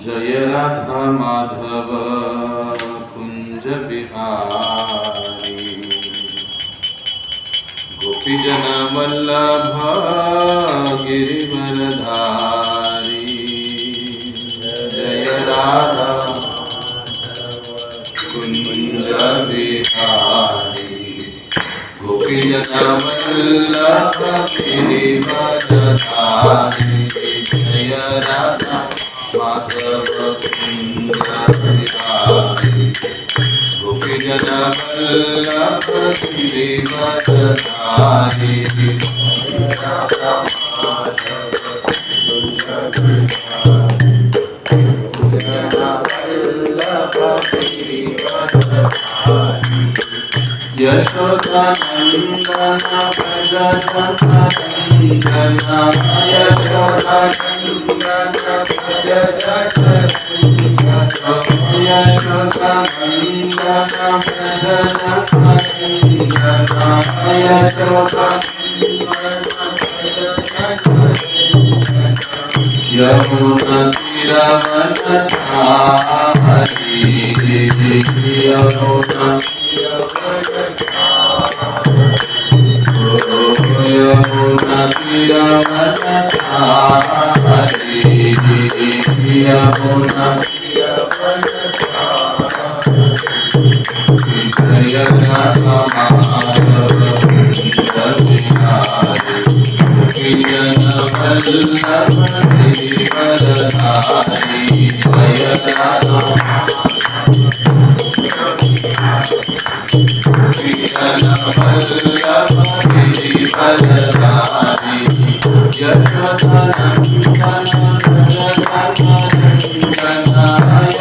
जय राधा माधव कुंज बिहारी गोपीजन वल्लभ गिरिवरधारी। जय राधा कुंज बिहारी गोपीजन वल्लभ गिरिवरधारी। जय राधा माधव कुंज बिहारी गोपीजन वल्लभ गिरिवरधारी। यशोदानंदन भज जगन्नंदन यशोदानंदन भज जगन्नंदन यशोदानंदन भज जगन्नंदन यमुना तीरवनचारी यमुना यमुना तीरवनचारी यमुना जय राधा माधव कुंज बिहारी गोपीजन वल्लभ गिरिवरधारी। जय राधा गोपीजन वल्लभ गिरिवरधारी। यशोदानंदन भज जगन्नंदन यशोदानंदन भज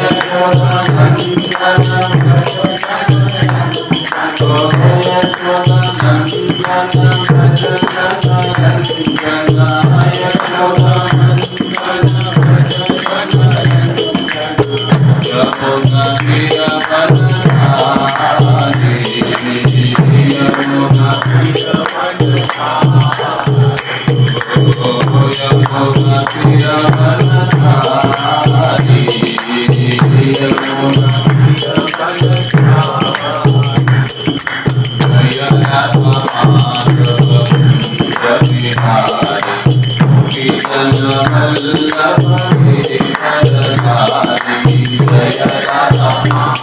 यमुना तीरवनचारी यमुना यमुना तीरवनचारी यमुना जय राधा माधव कुंज बिहारी गोपीजन वल्लभ गिरिवरधारी। जय राधा गोपीजन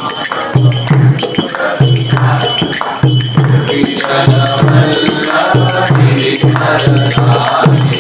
वल्लभ गिरिवरधारी।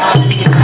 Hare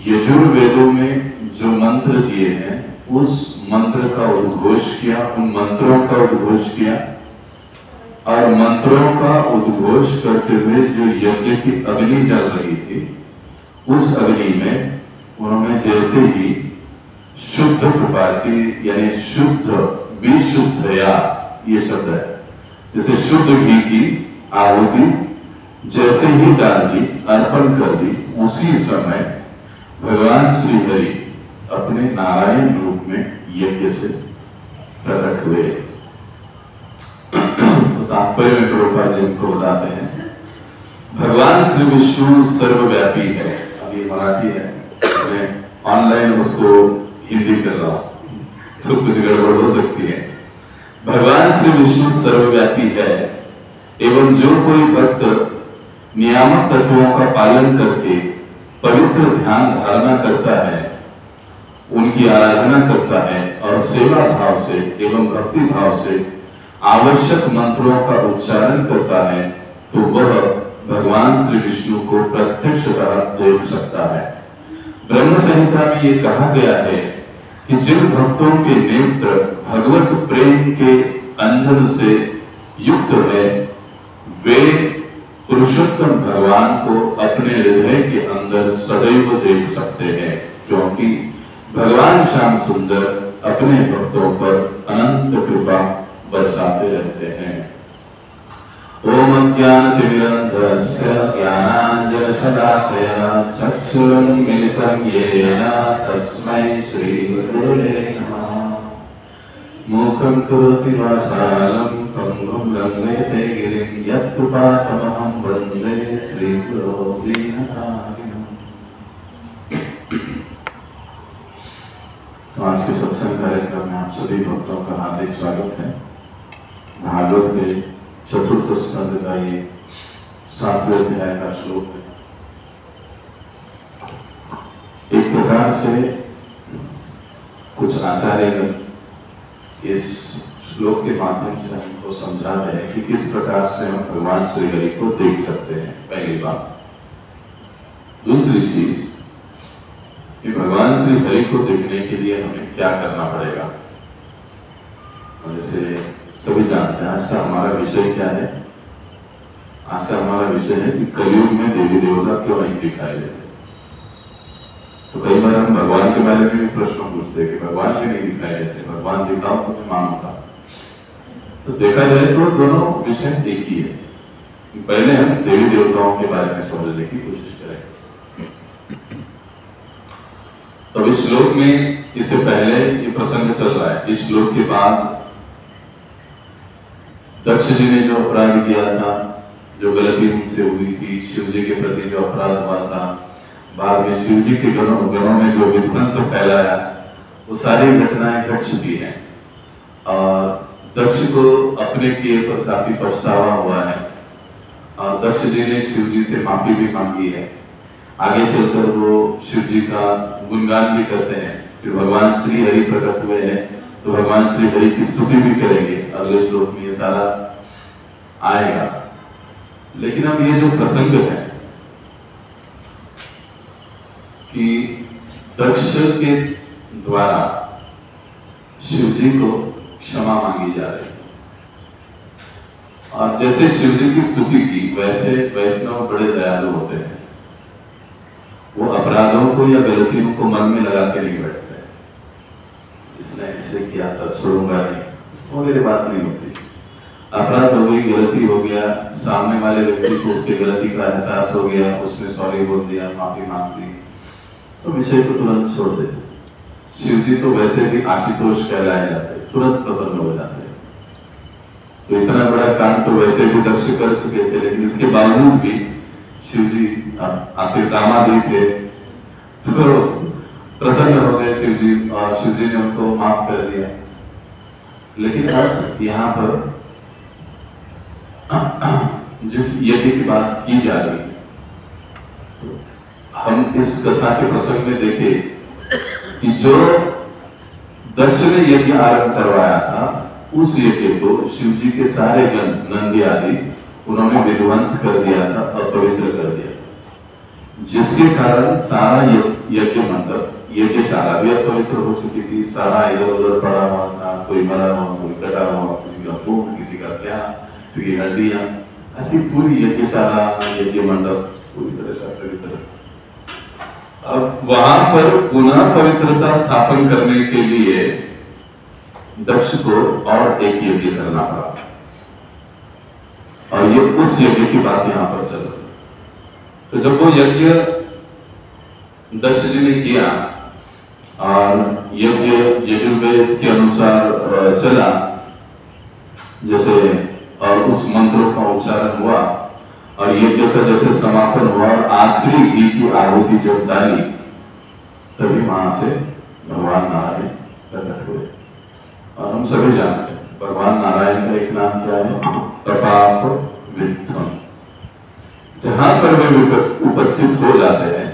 यजुर्वेदों में जो मंत्र दिए हैं उस मंत्र का उद्घोष किया, उन मंत्रों का उद्घोष किया, और मंत्रों का उद्घोष करते हुए जो यज्ञ की अग्नि जल रही थी, उस अग्नि में उन्होंने जैसे ही शुद्ध कृपाची यानी शुद्ध विशुद्धया, ये शब्द है, जैसे शुद्ध घी की आहुति जैसे ही डाल दी, अर्पण कर दी, उसी समय भगवान श्री हरि अपने नारायण रूप में यज्ञ से प्रकट हुए। तो तात्पर्य में प्रभुपाद जी को बताते हैं, भगवान श्री विष्णु सर्वव्यापी है। अब ये मराठी है, मैं ऑनलाइन उसको हिंदी कर रहा हूं तो कुछ गड़बड़ हो सकती है। भगवान श्री विष्णु सर्वव्यापी है एवं जो कोई भक्त नियामक तत्वों का पालन करके पवित्र ध्यान धारणा करता है, उनकी आराधना करता है और सेवा भाव से एवं भक्ति भाव से आवश्यक मंत्रों का उच्चारण करता है, तो वह भगवान श्री विष्णु को प्रत्यक्षतः देख सकता है। ब्रह्म संहिता में ये कहा गया है कि जिन भक्तों के नेत्र भगवत प्रेम के अंजन से युक्त है, वे पुरुषोत्तम भगवान को अपने हृदय के अंदर सदैव देख सकते हैं, क्योंकि भगवान श्याम सुंदर अपने भक्तों पर अनंत कृपा बरसाते रहते हैं। ओम ज्ञानतिमिरन्धस्य ज्ञानाञ्जनशलाकया चक्षुरुन्मिलितं येन तस्मै श्रीगुरवे नमः। मूकं करोति वाचालं पंगुं लंघयते गिरिं यत्कृपातमहं वन्दे श्रीगुरो दीनतारिणम्। आज के सत्संग कार्यक्रम में आप सभी भक्तों का हार्दिक स्वागत है। भागवत के चतुर्थ स्कंद का ये 7वें अध्याय का श्लोक है। एक प्रकार से कुछ आचार्य इस श्लोक के माध्यम से हमको समझाते हैं कि किस प्रकार से हम भगवान श्री हरि को देख सकते हैं, पहली बात। दूसरी चीज कि भगवान श्री हरि को देखने के लिए हमें क्या करना पड़ेगा। जैसे सभी जानते हैं आज का हमारा विषय क्या है। आज का हमारा विषय है कि कलयुग में देवी देवता क्यों नहीं दिखाई देते। तो कई बार हम भगवान के बारे में भी प्रश्न पूछते हैं कि भगवान क्यों नहीं दिखाई देते, भगवान दिखाओ तो मैं मानूंगा। तो देखा जाए तो दोनों विषय एक ही है। पहले हम देवी देवताओं के बारे में समझने की कोशिश करें। तो इस श्लोक में इससे पहले ये प्रसंग चल रहा है। इस श्लोक के बाद दक्ष जी ने जो अपराध किया था, जो गलती उनसे हुई थी, शिव जी के प्रति जो अपराध हुआ था, बाद में शिव जी के गणों में जो विध्वंस फैलाया, वो सारी घटनाएं घट चुकी हैं और दक्ष को अपने किए पर काफी पछतावा हुआ है और दक्ष जी ने शिव जी से माफी भी मांगी है। आगे चलकर वो शिव जी का गुणगान भी करते हैं। फिर भगवान श्री हरि प्रकट हुए हैं तो भगवान श्री हरि की स्तुति भी करेंगे। अगले श्लोक में ये सारा आएगा। लेकिन अब ये जो प्रसंग है कि दक्ष के द्वारा शिव जी को क्षमा मांगी जा रही है और जैसे शिव जी की स्तुति की, वैसे वैष्णव बड़े दयालु होते हैं। वो अपराधों को या गलतियों को मन में लगा के नहीं बैठते। इसने ऐसे किया था छोड़ूंगा नहीं, वो मेरी बात नहीं होती। अपराध हो गई, गलती हो गया, सामने वाले व्यक्ति को उसके गलती का एहसास हो गया, उसने सॉरी बोल दिया, माफी मांग दी, तो विषय को तुरंत छोड़ देते। शिव जी तो वैसे भी आशुतोष कहलाए जाते, तुरंत प्रसन्न हो जाते। तो इतना बड़ा काम तो वैसे भी दक्ष कर चुके थे, लेकिन इसके बावजूद भी शिव जी आखिर दामाद ही थे तो प्रसन्न हो गए शिव जी और शिव जी ने उनको माफ कर दिया। लेकिन अब यहाँ पर जिस यज्ञ की बात की जा रही है, हम इस कथा के प्रसंग में देखें कि जो दक्ष ने यज्ञ आरंभ करवाया था, उस यज्ञ को शिव जी के सारे गण नंदी आदि उन्होंने विध्वंस कर दिया था, अपवित्र कर दिया, जिसके कारण सारा यज्ञ मंडप यज्ञशाला भी अपवित्र हो चुकी थी, सारा इधर उधर पड़ा हुआ था, कोई मरा हुआ, कोई कटा हुआ, किसी का खून, किसी का क्या, किसी की हड्डियां, ऐसी पूरी यज्ञशाला, यज्ञ मंडप पूरी तरह से अपवित्र। अब वहां पर पुनः पवित्रता स्थापन करने के लिए दक्ष को और एक यज्ञ करना पड़ा, और ये उस यज्ञ की बात यहां पर चल रही। तो जब वो यज्ञ दक्ष जी ने किया और यज्ञ यजुर्वेद के अनुसार चला जैसे, और उस मंत्रों का उच्चारण हुआ और यज्ञ का जैसे समापन हुआ और आखिरी घी की आहुति जब डाली, तभी वहां से भगवान नारायण प्रकट हुए। और हम सभी जानते हैं भगवान नारायण का एक नाम क्या है, प्रताप विध्वंस। जहां पर वे उपस्थित हो जाते हैं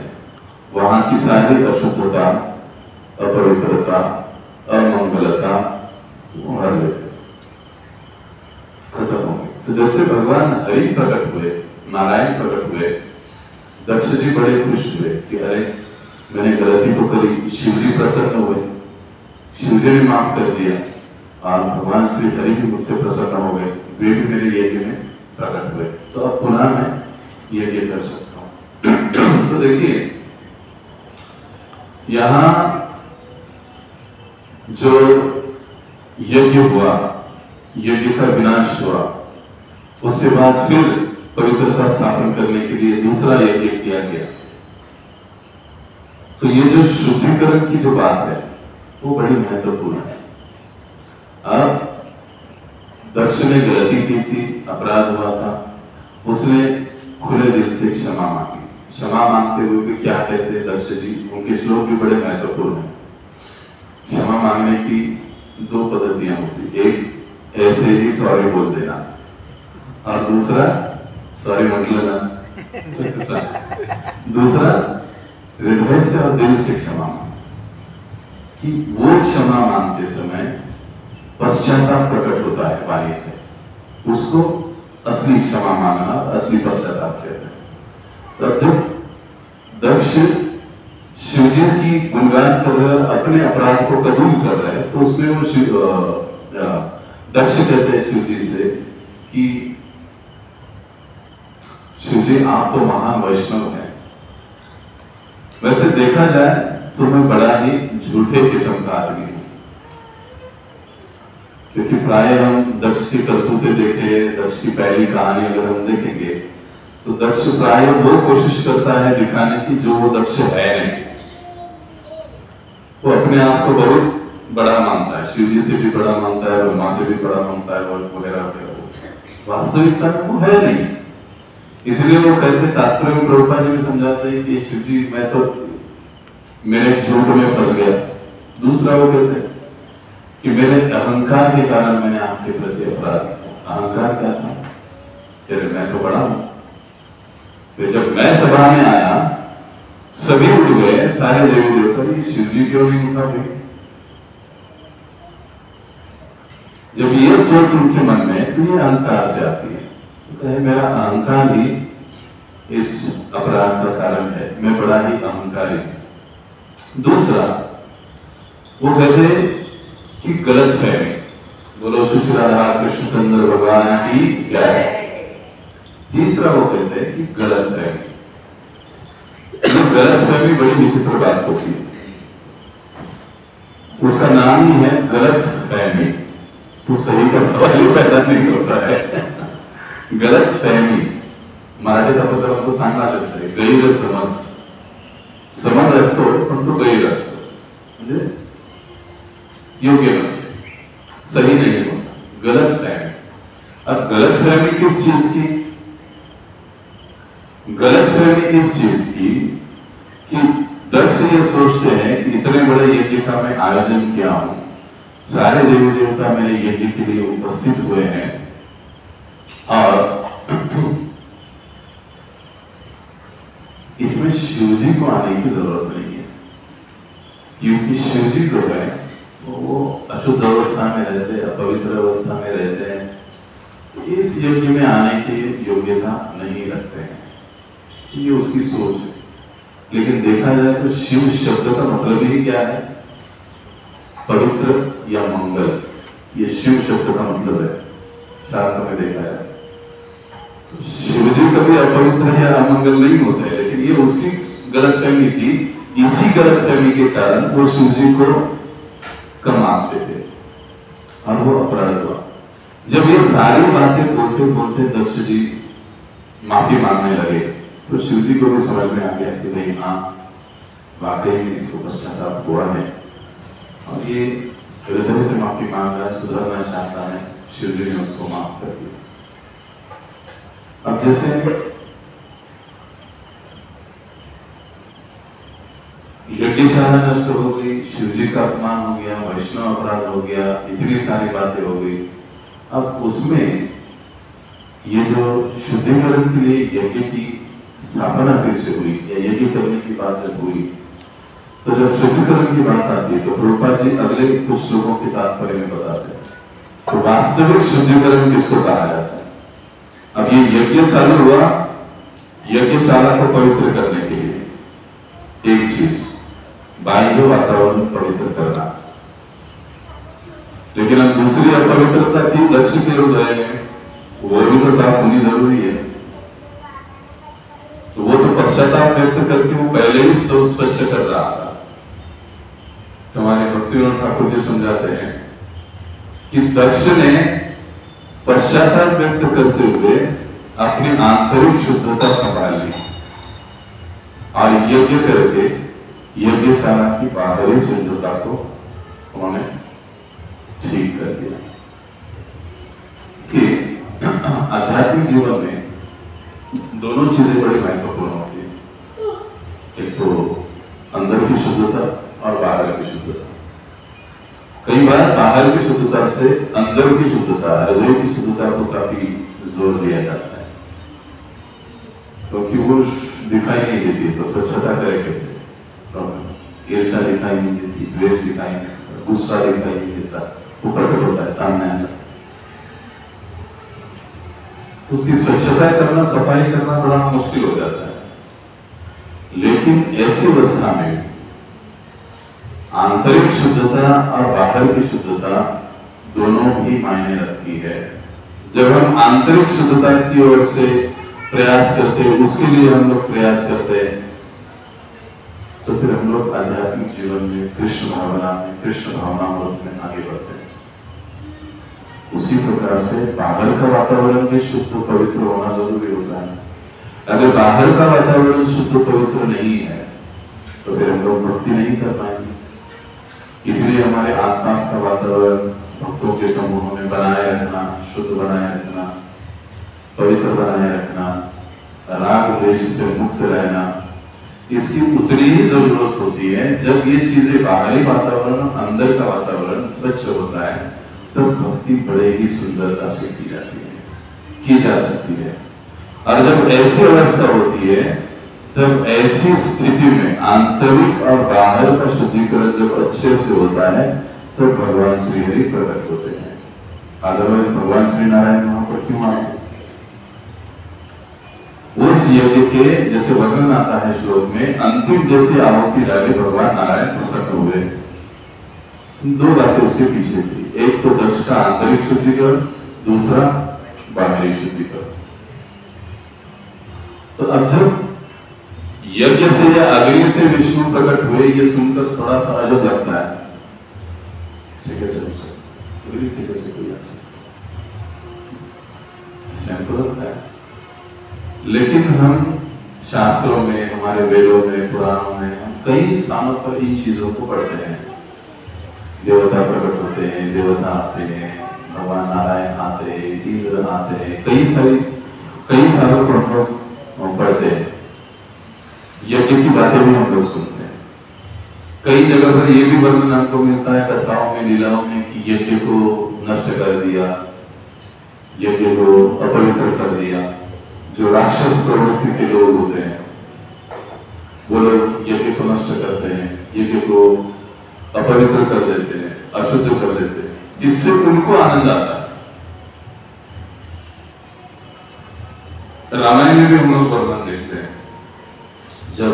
वहां की सारी अशुद्धता, अपवित्रता, अमंगलता वो हर लेते, खत्म हो गई। तो जैसे भगवान हरि प्रकट हुए, नारायण प्रकट हुए, दक्ष जी बड़े खुश हुए कि अरे मैंने गलती तो करी, शिव जी प्रसन्न हुए, शिव जी ने माफ कर दिया, और भगवान श्री हरि भी मुझसे प्रसन्न हो गए, वे भी मेरे यज्ञ में प्रकट हुए, तो अब पुनः मैं यज्ञ कर सकता हूं। तो देखिए यहां जो यज्ञ हुआ, यज्ञ का विनाश हुआ, उसके बाद फिर पवित्रता स्थापन करने के लिए दूसरा यज्ञ किया गया। तो ये जो शुद्धिकरण की जो बात है वो बड़ी महत्वपूर्ण है। अब दक्ष ने गलती की थी, अपराध हुआ था, उसने खुले दिल से क्षमा मांगी। क्षमा मांगते हुए भी क्या कहते हैं दक्ष जी, उनके श्लोक भी बड़े महत्वपूर्ण हैं। क्षमा मांगने की दो पद्धतियां होती, एक ऐसे ही सॉरी बोल देना, और दूसरा सॉरी मत लेना, दूसरा हृदय से और दिल से क्षमा मांगना। कि वो क्षमा मांगते समय पश्चाताप प्रकट होता है वाणी से, उसको असली क्षमा मांगना, असली पश्चाताप कहते हैं। तो जब दक्ष शिवजी की गुणगान कर रहे हैं, अपने अपराध को कबूल कर रहे हैं, तो उसमें वो दक्ष कहते हैं शिवजी से कि शिवजी आप तो महान वैष्णव हैं, वैसे देखा जाए तो मैं बड़ा ही झूठे किस्म का आदमी हूं, क्योंकि प्राय हम दक्ष की करतूतें देखे, दक्ष की पहली कहानी अगर हम देखेंगे तो दक्ष प्राय वो कोशिश करता है दिखाने की जो वो दक्ष है नहीं। वो अपने आप को बहुत बड़ा मानता है, शिव जी से भी बड़ा मानता है, ब्रह्मा से भी बड़ा मानता है, वगैरह वगैरह। वास्तविकता में वो है नहीं, इसलिए वो कहते, तात्पर्य में प्रभुपाद जी भी समझाते हैं कि शिव जी मैं तो मेरे झूठ में फंस गया। दूसरा वो कहते हैं कि मेरे अहंकार के कारण मैंने आपके प्रति अपराध किया। अहंकार क्या था, तेरे मैं तो बड़ा हूं। तो जब मैं सभा में आया सभी उठ गए, सारे देवी देवता, ये शिव जी क्यों नहीं उठा भाई? जब ये सोच उनके मन में, तो ये अहंकार से आती है, तो है मेरा अहंकार ही इस अपराध का कारण है, मैं बड़ा ही अहंकारी हूं। दूसरा वो कहते कि गलत है, बोलो श्री राधा कृष्ण चंद्र भगवान की जय। तीसरा वो कहते हैं कि गलत है, गलत फहमी बड़ी विचित्र बात होती है, उसका नाम ही है गलत फहमी, तो सही का सवाल ही पैदा नहीं होता है। गलत फहमी मराठी पत्र तो चांगला शब्द आहे, गैरसमज। समज असतो पण तो गैर असतो, म्हणजे योग्य नसतो, सही नहीं होता, गलत फहमी। अब गलत फहमी किस चीज की? गलत फहमी इस चीज की कि दक्ष ये सोचते हैं कि इतने बड़े यज्ञ का मैं आयोजन किया हूं, सारे देवी देवता मेरे यज्ञ के लिए उपस्थित हुए हैं, और इसमें शिवजी को आने की जरूरत नहीं है, क्योंकि शिवजी जो है वो अशुद्ध अवस्था में रहते हैं, अपवित्र अवस्था में रहते हैं, इस यज्ञ में आने की योग्यता नहीं रखते हैं। ये उसकी सोच है। लेकिन देखा जाए तो शिव शब्द का मतलब ही क्या है? पवित्र या मंगल। ये शिव शब्द का मतलब है, शास्त्र में देखा जाए तो शिव जी कभी अपवित्र या अमंगल नहीं होते, लेकिन ये उसकी गलतफहमी थी। इसी गलतफहमी के कारण वो शिव जी को कम आंकते थे और वो अपराध हुआ। जब ये सारी बातें बोलते बोलते दक्ष जी माफी मांगने लगे तो शिव जी को भी समझ में आ गया कि भाई हाँ, वाकई में इसको पश्चाताप हुआ है और ये हृदय से माफी मांग रहा है, सुधरना चाहता है। शिव जी ने उसको माफ कर दिया। अब जैसे यज्ञशाला नष्ट हो गई, शिव जी का अपमान हो गया, वैष्णव अपराध हो गया, इतनी सारी बातें हो गई। अब उसमें ये जो शुद्धिकरण के लिए यज्ञ की स्थापना फिर से हुई या यज्ञ करने की बात जब हुई, तो जब शुद्धिकरण की बात आती है तो प्रभुपाद जी अगले कुछ श्लोकों के तात्पर्य में बताते हैं। तो वास्तविक शुद्धिकरण किसको कहा जाता है? अब ये यज्ञ चालू हुआ यज्ञशाला को पवित्र करने के लिए। एक चीज बाह्य वातावरण पवित्र करना, लेकिन अब दूसरी अपवित्रता थी लक्ष्य के हृदय में, वो भी तो साफ होनी जरूरी है। तो वो तो पश्चाताप व्यक्त करके वो पहले ही स्वच्छ कर रहा था। तो हमारे भक्तिविनोद ठाकुर जी समझाते हैं कि दक्ष ने पश्चाताप व्यक्त करते हुए अपनी आंतरिक शुद्धता संभाल ली और यज्ञ करके यज्ञशाला की बाहरी शुद्धता को उन्होंने ठीक कर दिया। कि आध्यात्मिक जीवन में दोनों चीजें बड़ी महत्वपूर्ण होती है, एक तो अंदर की शुद्धता और बाहर की शुद्धता। कई बार बाहर की शुद्धता से अंदर की शुद्धता, हृदय की शुद्धता को काफी जोर दिया जाता है, क्योंकि वो दिखाई नहीं देती तो स्वच्छता करे कैसे? ईर्ष्या दिखाई नहीं देती, द्वेष दिखाई नहीं देता, गुस्सा दिखाई नहीं देता, वो प्रकट होता है सामने आता है। उसकी स्वच्छता करना, सफाई करना बड़ा मुश्किल हो जाता है। लेकिन ऐसी अवस्था में आंतरिक शुद्धता और बाहर की शुद्धता दोनों ही मायने रखती है। जब हम आंतरिक शुद्धता की ओर से प्रयास करते हैं, उसके लिए हम लोग प्रयास करते हैं, तो फिर हम लोग आध्यात्मिक जीवन में कृष्ण भावना में, कृष्ण भावनामृत में आगे बढ़ते हैं। उसी प्रकार से बाहर का वातावरण भी शुद्ध पवित्र होना जरूरी होता है। अगर बाहर का वातावरण शुद्ध पवित्र नहीं है तो फिर हम लोग भक्ति नहीं कर पाएंगे। इसलिए हमारे आसपास का वातावरण भक्तों के समूहों में बनाए रखना, शुद्ध बनाए रखना, पवित्र बनाए रखना, राग द्वेष से मुक्त रहना, इसकी उतनी ही जरूरत होती है। जब ये चीजें बाहरी वातावरण, अंदर का वातावरण स्वच्छ होता है, तब भक्ति बड़े ही सुंदरता से की जाती है, की जा सकती है। और जब ऐसी अवस्था होती है, तब ऐसी स्थिति में आंतरिक और बाहर का शुद्धिकरण जब अच्छे से होता है, तो भगवान श्री हरि प्रकट होते हैं। अदरवाइज भगवान श्री नारायण वहां पर क्यों आए? उस यज्ञ के जैसे वर्णन आता है श्लोक में, अंतिम जैसी आहुति डाले भगवान नारायण प्रसन्न हुए। दो बातें उसके पीछे थी, एक तो दक्ष का आंतरिक शुद्धिकरण, दूसरा बाहरी शुद्धिकरण। तो अब जब यज्ञ से या अग्नि से विष्णु प्रकट हुए, ये सुनकर थोड़ा सा अजब लगता है। इसे कैसे हो सकता? अग्नि से कैसे कोई आ सकता है? लेकिन हम शास्त्रों में, हमारे वेदों में, पुराणों में हम कई स्थानों पर इन चीजों को पढ़ते हैं। देवता प्रकट होते हैं, देवता आते हैं, भगवान नारायण आते हैं, इंद्र आते हैं, कई सालों पर हम लोग पढ़ते हैं। यज्ञ की बातें भी हम लोग सुनते हैं। कई जगह पर यह भी वर्णन हमको मिलता है कथाओं में, लीलाओं में, कि यज्ञ को नष्ट कर दिया, यज्ञ को अपवित्र कर दिया। जो राक्षस प्रवृत्ति के लोग होते हैं, वो लोग यज्ञ को नष्ट करते हैं, यज्ञ को अपवित्र कर देते हैं, अशुद्ध कर देते हैं। इससे उनको आनंद आता है। रामायण में भी हम लोग वर्णन देखते हैं, जब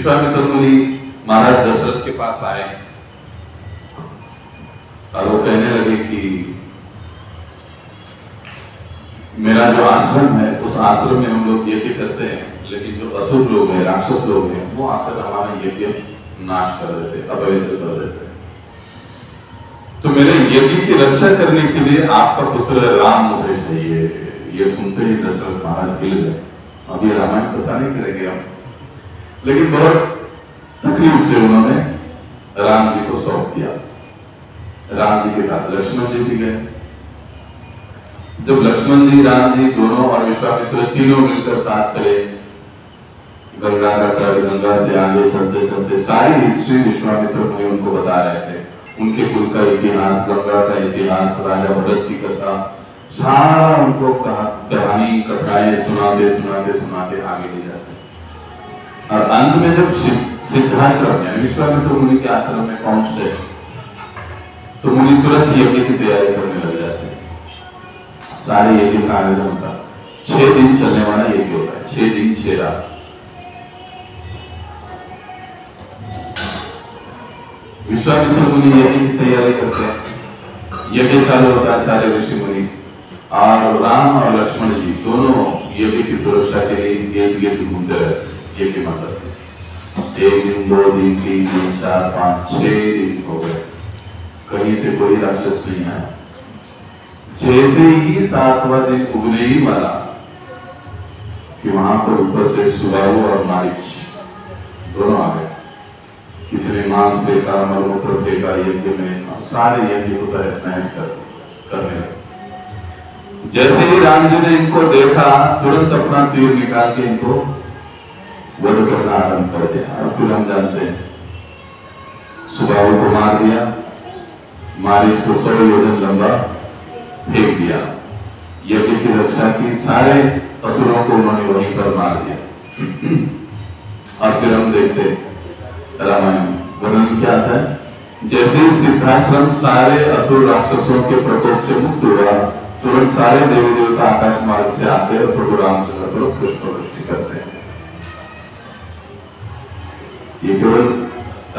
विश्वामित्र मुनि महाराज दशरथ के पास आए और वो कहने लगे कि मेरा जो आश्रम है उस आश्रम में हम लोग यज्ञ करते हैं, लेकिन जो असुर लोग हैं, राक्षस लोग हैं, वो आकर हमारा यज्ञ नाश कर देते, अपवित्र कर देते। तो मेरे यज्ञ की रक्षा करने के लिए आपका पुत्र राम मुझे चाहिए। ये सुनते ही दशरथ महाराज हिल गए। अब ये रामायण कथा नहीं करेंगे हम, लेकिन बहुत तकलीफ से उन्होंने राम जी को सौंप दिया। राम जी के साथ लक्ष्मण जी भी गए। जब लक्ष्मण जी, राम जी दोनों और विश्वामित्र तीनों मिलकर साथ चले, गंगा का तट, गंगा से आगे चलते चलते सारी हिस्ट्री विश्वामित्र मुनि उनको बता रहे थे। उनके कुल का इतिहास, गंगा का इतिहास, राजा भरत की कथा, सारा उनको कहानी कथाएं सुनाते सुनाते सुनाते आगे ले जाते। और अंत में जब सिद्धाश्रम यानी विश्वामित्र मुनि के आश्रम में पहुंचते तो मुनि तुरंत यज्ञ की तैयारी करने लग जाते। सारे यज्ञ का आयोजन होता, 6 दिन चलने वाला यज्ञ होता है, 6 दिन 6 रात। विश्वामित्र मुनि यज्ञ की तैयारी करते हैं। यज्ञ चालू होता है, सारे ऋषि मुनि और राम और लक्ष्मण जी दोनों यज्ञ की सुरक्षा के लिए एक यज्ञ घूमते रहते, यज्ञ माता। 1 दिन, 2 दिन, 3 दिन, 4, 5, 6 दिन हो गए, कहीं से कोई राक्षस नहीं आया। जैसे ही 7वां दिन उगने ही वाला कि वहां पर ऊपर से सुबाहु और मारीच दोनों आ गए। किसी ने मांस फेंका, मलमूत्र फेंका यज्ञ में, और सारे यज्ञ को तहस नहस करने लगे। जैसे ही राम जी ने इनको देखा, तुरंत अपना तीर निकाल के इनको वध करना आरंभ कर दिया। और फिर हम जानते हैं सुबाहु को मार दिया, मारीच को 100 योजन लंबा फेंक दिया। यज्ञ की रक्षा की, सारे असुरों को उन्होंने वहीं पर मार दिया। और फिर हम देखते रामायण वर्णन क्या आता है, जैसे ही सिद्धाश्रम सारे असुर राक्षसों के प्रकोप से मुक्त हुआ, तुरंत सारे देवी देवता आकाश मार्ग से आते और प्रभु रामचंद्र पर पुष्प वृष्टि करते हैं। ये केवल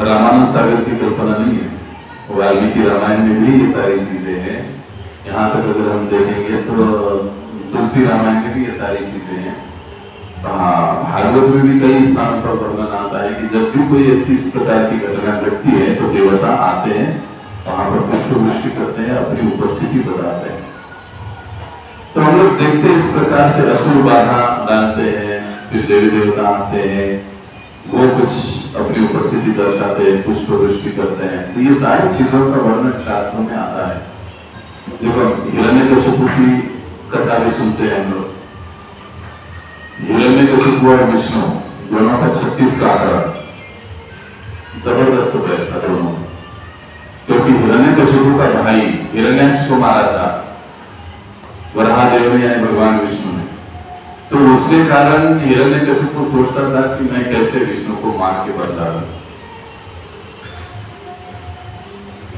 रामानंद सागर की कल्पना नहीं है, वाल्मीकि रामायण में भी ये सारी चीजें हैं। यहाँ तक अगर हम देखेंगे तो तुलसी रामायण में भी ये सारी चीजें हैं। भागवत में भी कई स्थानों पर वर्णन आता है कि जब भी कोई ऐसी इस प्रकार की घटना घटती है तो देवता आते हैं, वहां पर पुष्प वृष्टि करते हैं, अपनी उपस्थिति बताते हैं। तो हम लोग देखते हैं इस प्रकार से असुर बाधा डालते हैं, फिर देवी देवता आते हैं, वो कुछ अपनी उपस्थिति दर्शाते हैं, पुष्प वृष्टि करते हैं। तो ये सारी चीजों का वर्णन शास्त्रों में आता है। देखो हिरण्यकशिपु की कथा भी सुनते हैं हम लोग। हिरण्यकशिपु और विष्णु दोनों का 36 का आंकड़ा, जबरदस्त प्रयत्न था दोनों, क्योंकि हिरण्यकशिपु का भाई हिरण्याक्ष को मारा था वराहदेव ने यानी भगवान विष्णु ने। तो उसके कारण हिरण्यकशिपु सोचता था कि मैं कैसे विष्णु को मार के बदला लूं।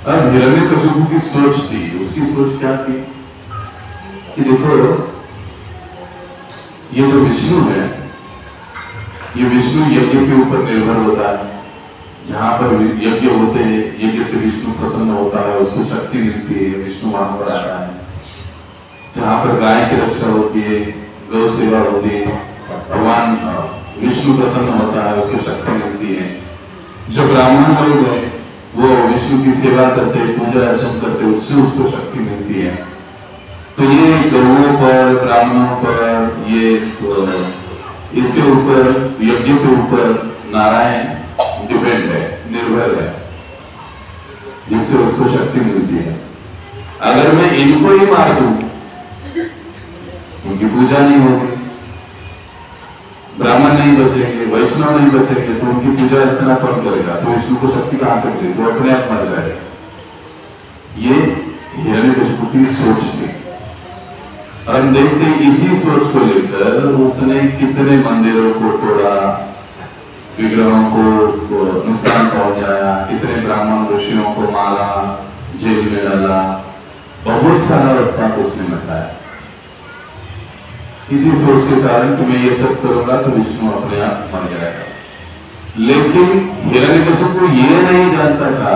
अब हिरण्यकशिपु की सोच थी, उसकी सोच क्या थी कि देखो ये जो विष्णु है, ये विष्णु यज्ञ के ऊपर निर्भर होता है। जहां पर यज्ञ होते हैं, यज्ञ से विष्णु प्रसन्न होता है, उसको शक्ति मिलती है, विष्णु वहां पर आता है। जहां पर गाय की रक्षा होती है, गौ सेवा होती है, भगवान विष्णु प्रसन्न होता है, उसको शक्ति मिलती है। जो ब्राह्मण लोग हैं वो विष्णु की सेवा करते, पूजा अर्चन करते, उससे उसको शक्ति मिलती है। तो ये गौओं पर, ब्राह्मणों पर, ये इसके ऊपर, यज्ञ के ऊपर नारायण डिपेंड है, निर्भर है, जिससे उसको शक्ति मिलती है। अगर मैं इनको ही मार दूं, उनकी पूजा नहीं होगी, ब्राह्मण नहीं बचेंगे, वैष्णव नहीं बचेंगे, तो उनकी पूजा अर्चना कौन करेगा? तो विष्णु को शक्ति कहां से मिलेगी? वो अपने आप मर जाएगा। ये हिरण्यकशिपु की सोच थी। और हम देखते हैं इसी सोच को लेकर उसने कितने मंदिरों को तोड़ा, विग्रहों को नुकसान पहुंचाया, कितने ब्राह्मण ऋषियों को मारा, जेल में डाला, बहुत सारा उत्पात उसने मचाया। इसी सोच के कारण कि मैं ये सब करूंगा तो विष्णु अपने आप मर जाएगा। लेकिन हिरण्यकशिपु ये नहीं जानता था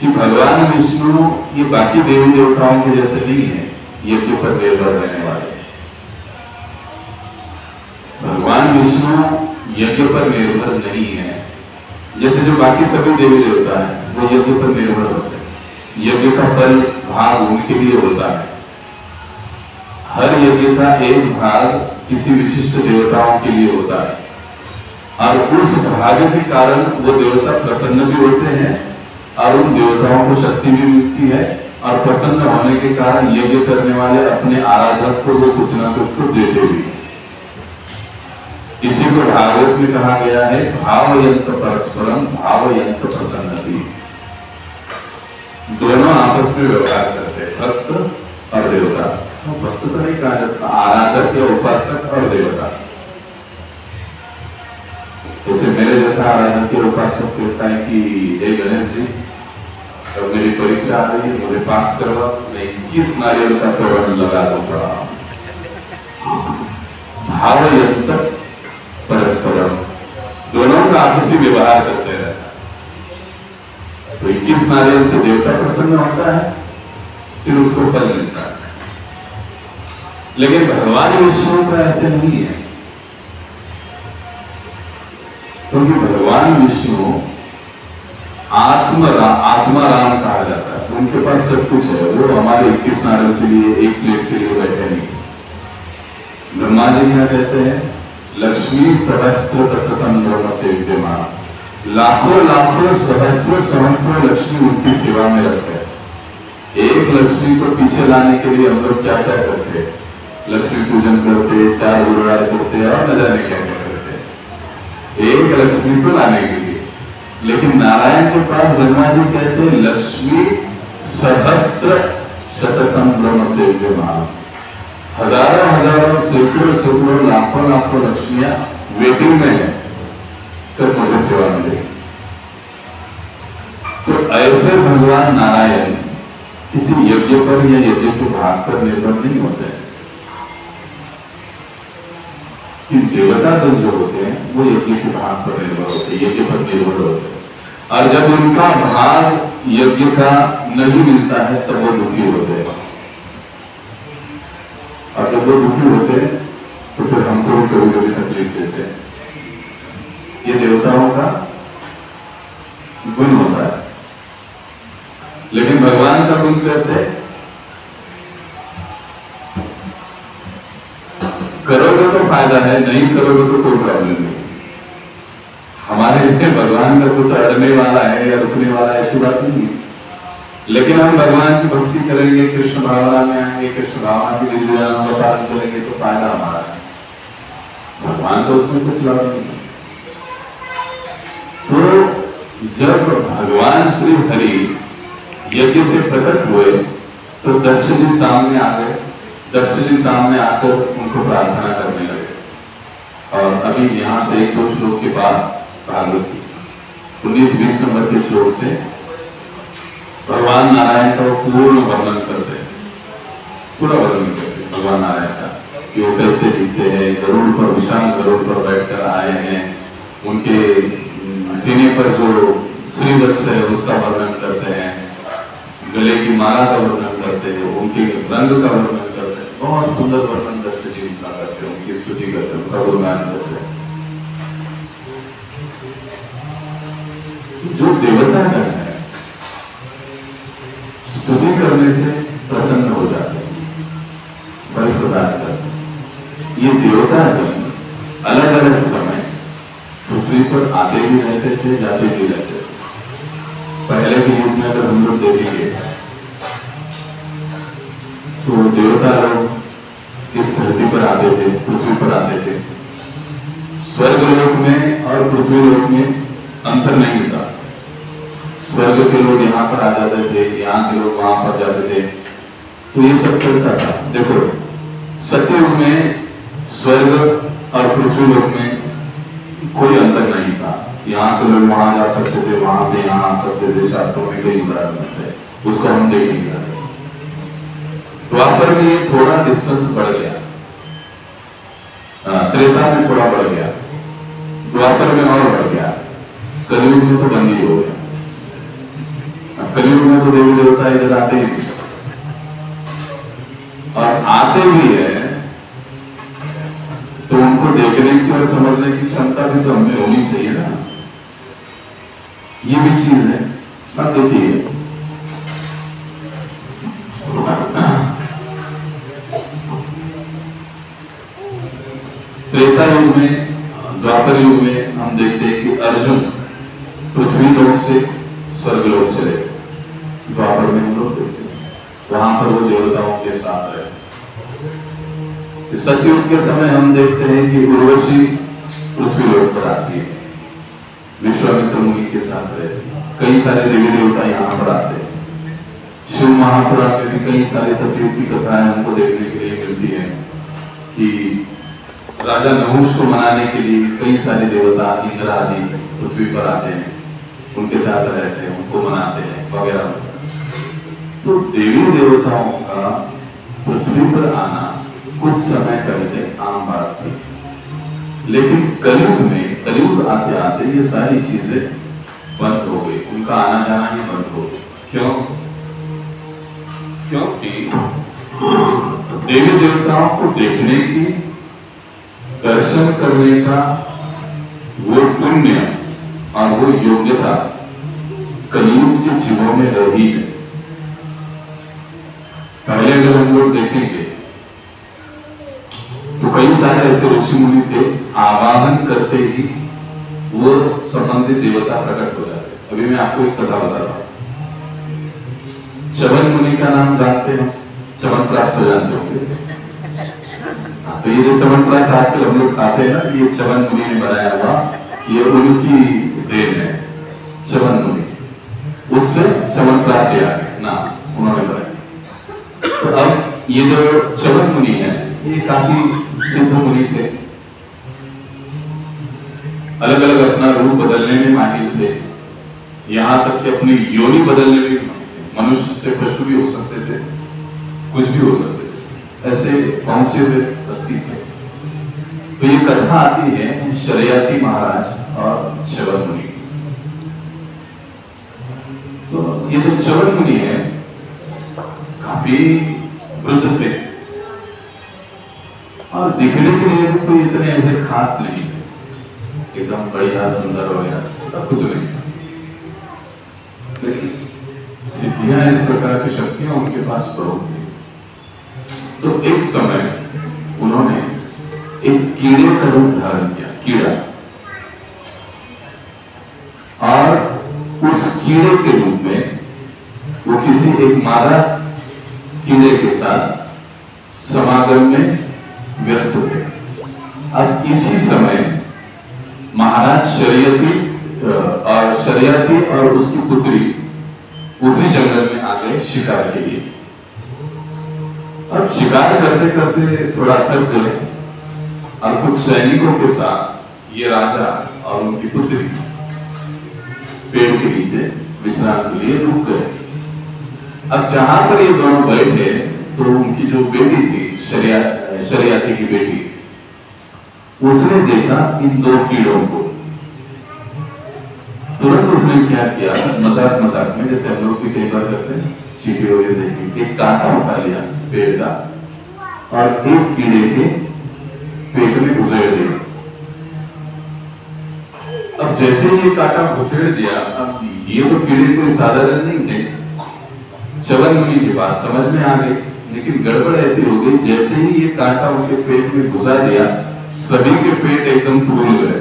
कि भगवान विष्णु ये बाकी देवी देवताओं के जैसे नहीं है यज्ञ पर निर्भर रहने वाले। भगवान विष्णु यज्ञ पर निर्भर नहीं है, जैसे जो बाकी सभी देवी देवता हैं वो यज्ञ पर निर्भर होते हैं। यज्ञ का फल भाग उनके लिए होता है। हर यज्ञ का एक भाग किसी विशिष्ट देवताओं के लिए होता है और उस भाग्य के कारण वो देवता प्रसन्न भी होते हैं और उन देवताओं को शक्ति भी मिलती है और प्रसन्न होने के कारण यज्ञ करने वाले अपने आराधक को वो कुछ ना कुछ तो देते भी। इसी को भागवत में कहा गया है भावयंत परस्परम भावयंत प्रसन्नति। दोनों आपस में व्यवहार करते हैं, भक्त और देवता। तो भक्त तो नहीं कहा जाता, आराधक या उपासक और देवता। जैसे मेरे जैसा आराधक या उपासक कहता है कि हे गणेश जी, जब मेरी परीक्षा आ रही है मुझे पास करवा, मैं 21 नारियल का तोरण लगा दूंगा। भावयंत परस्परम, दोनों का आपसी व्यवहार चलते रहता है। तो 21 नारियल से देवता प्रसन्न होता है, फिर उसको फल मिलता है। लेकिन भगवान विष्णु का ऐसे नहीं है, क्योंकि भगवान विष्णु आत्माराम कहा जाता है। उनके पास सब कुछ है, वो हमारे 21 नारियल के लिए एक प्लेट के लिए बैठे नहीं। ब्रह्मा जी क्या कहते हैं, लक्ष्मी सहस्त्र सतसंभ्रम से विद्यमान, लाखों लाखों सहस्त्र सहस्त्र लक्ष्मी उनकी सेवा में रखते हैं। एक लक्ष्मी को पीछे लाने के लिए हम लोग क्या क्या करते हैं, लक्ष्मी पूजन करते, 4 गुरुवार करते और न जाने क्या क्या करते एक लक्ष्मी को लाने के लिए। लेकिन नारायण के पास ब्रह्मा जी कहते हैं लक्ष्मी सहस्त्र शतसंभ्रम से विद्यमान, हजारों हजारों सैकड़ों सैकड़ों लाखों लाखों लक्ष्मियां वेटिंग में है, कब मुझे सेवा मिलेगी। तो ऐसे भगवान नारायण किसी यज्ञ पर या यज्ञ के भाग पर निर्भर नहीं होते हैं। कि देवता दल जो होते हैं वो यज्ञ के भाग पर निर्भर होते हैं, यज्ञ पर निर्भर होते हैं। और जब उनका भाग यज्ञ का नहीं मिलता है तब वो दुखी होते हैं। और जब वो दुखी होते हैं तो फिर हमको भी कभी कभी तकलीफ देते हैं। ये देवताओं का गुण होता है। लेकिन भगवान का गुण कैसे, करोगे तो फायदा है, नहीं करोगे तो कोई प्रॉब्लम नहीं। हमारे लिए भगवान का कुछ अड़ने वाला है या रुकने वाला है ऐसी बात नहीं है। लेकिन हम भगवान की भक्ति करेंगे, कृष्ण भावना में आएंगे, कृष्ण भावना की विधिविधानों का पालन करेंगे तो फायदा हमारा है। भगवान तो उसमें कुछ लाभ नहीं है। तो जब भगवान श्री हरि यज्ञ से प्रकट हुए तो दक्ष जी सामने आ गए। दक्ष जी सामने आकर उनको प्रार्थना करने लगे। और अभी यहाँ से 1-2 श्लोक के बाद भागवत 19-20 नंबर के श्लोक से भगवान नारायण का पूर्ण वर्णन करते हैं, पूरा वर्णन करते हैं भगवान नारायण का कि वो कैसे दिखते हैं। गरुड़ पर, विशाल गरुड़ पर बैठकर आए हैं। उनके सीने पर जो श्रीवत्स है उसका वर्णन करते हैं, गले की माला का वर्णन करते हैं, उनके रंग का वर्णन करते हैं। बहुत सुंदर वर्णन दक्ष जी उनका करते हैं, उनकी स्तुति करते हैं, उनका गुणगान करते हैं। जो देवता गण है स्तुति करने से प्रसन्न हो जाते हैं, फल प्रदान करते हैं। ये देवता गण अलग अलग समय पृथ्वी पर आते भी रहते थे, जाते भी रहते थे। पहले के युग में अगर हम लोग देखेंगे तो देवता लोग इस धरती पर आते थे, पृथ्वी पर आते थे। स्वर्ग लोक में और पृथ्वी लोक में अंतर नहीं था। स्वर्ग के लोग यहाँ पर आ जाते थे, यहाँ के लोग वहां पर जाते थे, तो ये सब चलता था। देखो सत्ययुग में स्वर्ग और पृथ्वी लोक में कोई अंतर नहीं था। यहाँ से लोग वहां जा सकते थे, वहां से यहाँ आ सकते थे। शास्त्रों में कई उदाहरण थे, उसको हम देख नहीं रहे। द्वापर में ये थोड़ा डिस्टेंस बढ़ गया, त्रेता में थोड़ा बढ़ गया। द्वापर में और बढ़ गया, कलयुग में तो बंद ही हो गया। अब कलयुग में तो देवी देवता इधर आते ही नहीं, और आते भी है तो उनको देखने की और समझने की क्षमता भी तो हमें होनी चाहिए ना, ये भी चीज है। अब देखिए त्रेता युग में, द्वापर युग में हम देखते हैं कि अर्जुन पृथ्वी लोक से स्वर्ग लोक चले। द्वापर में हम लोग देखते हैं वहां पर वो देवताओं के साथ रहे। सतयुग के समय हम देखते हैं कि उर्वशी पृथ्वी लोक पर आती है, विश्वामित्र मुनि के साथ रहे। कई सारे देवी देवता यहाँ पर आते हैं। शिव महापुराण में भी कई सारे सतयुग की कथाएं हमको देखने के लिए मिलती है कि राजा नहुष को मनाने के लिए कई सारे देवता इंद्र आदि पृथ्वी पर आते हैं, उनके साथ रहते हैं, उनको मनाते हैं वगैरह। तो देवी देवताओं का पृथ्वी पर आना कुछ समय पहले आम बात थी, लेकिन कलयुग आते आते ये सारी चीजें बंद हो गई, उनका आना जाना ही बंद हो गया। क्यों? क्योंकि देवी देवताओं को देखने की, दर्शन करने का वो पुण्य और वो योग्यता कलयुग के जीवों में रही है। पहले अगर हम लोग देखेंगे तो कई सारे ऐसे ऋषि मुनि थे, आवाहन करते ही वो संबंधित देवता प्रकट हो जाते। अभी मैं आपको एक कथा बता रहा हूं। च्यवन मुनि का नाम जानते हैं? च्यवनप्राश तो जानते होंगे। तो ये जो च्यवनप्राश आजकल हम लोग खाते हैं ना, ये च्यवन मुनि ने बनाया हुआ, ये उनकी देन है। च्यवन मुनि, उससे च्यवनप्राश आ गया नाम उन्होंने बनाया। तो अब ये जो च्यवन मुनि है ये काफी सिद्ध मुनि थे, अलग अलग अपना रूप बदलने में माहिर थे, यहाँ तक कि अपनी योनि बदलने में, मनुष्य से पशु भी हो सकते थे, कुछ भी हो सकते थे, ऐसे पहुंचे हुए बस्ती थे। तो ये कथा आती है शरयाती महाराज और च्यवन मुनि। तो ये जो च्यवन मुनि है काफी वृद्ध थे और दिखने के लिए भी कोई इतने ऐसे खास नहीं थे, एकदम बढ़िया सुंदर वगैरह सब कुछ नहीं था, लेकिन सिद्धियां, इस प्रकार की शक्तियां उनके पास बहुत थी। तो एक समय उन्होंने एक कीड़े का रूप धारण किया, कीड़ा, और उस कीड़े के रूप में वो किसी एक मादा कीड़े के साथ समागम में व्यस्त थे। अब इसी समय महाराज शरयाती और उसकी पुत्री उसी जंगल में आ गए शिकार के लिए। अब शिकार करते करते थोड़ा थक गए और कुछ सैनिकों के साथ ये राजा और उनकी पुत्री पेड़ के नीचे विश्राम के लिए रुक गए। अब जहां पर ये दोनों बैठे तो उनकी जो बेटी थी, शरयाती की बेटी, उसने देखा इन दो कीड़ों को। तुरंत उसने क्या किया, मजाक मजाक में, जैसे हम लोग भी कई बार करते हैं, चींटी वगैरह देखने, एक कांटा उठा लिया पेड़ का और एक कीड़े के पेट में घुसेड़ दिया। अब जैसे ये कांटा घुसेड़ दिया, अब ये तो कीड़े कोई साधारण नहीं थे। च्यवन मुनि की बात समझ में आ गई, लेकिन गड़बड़ ऐसी हो गई, जैसे ही ये कांटा उनके पेट में घुसा दिया, सभी के पेट एकदम फूल गए,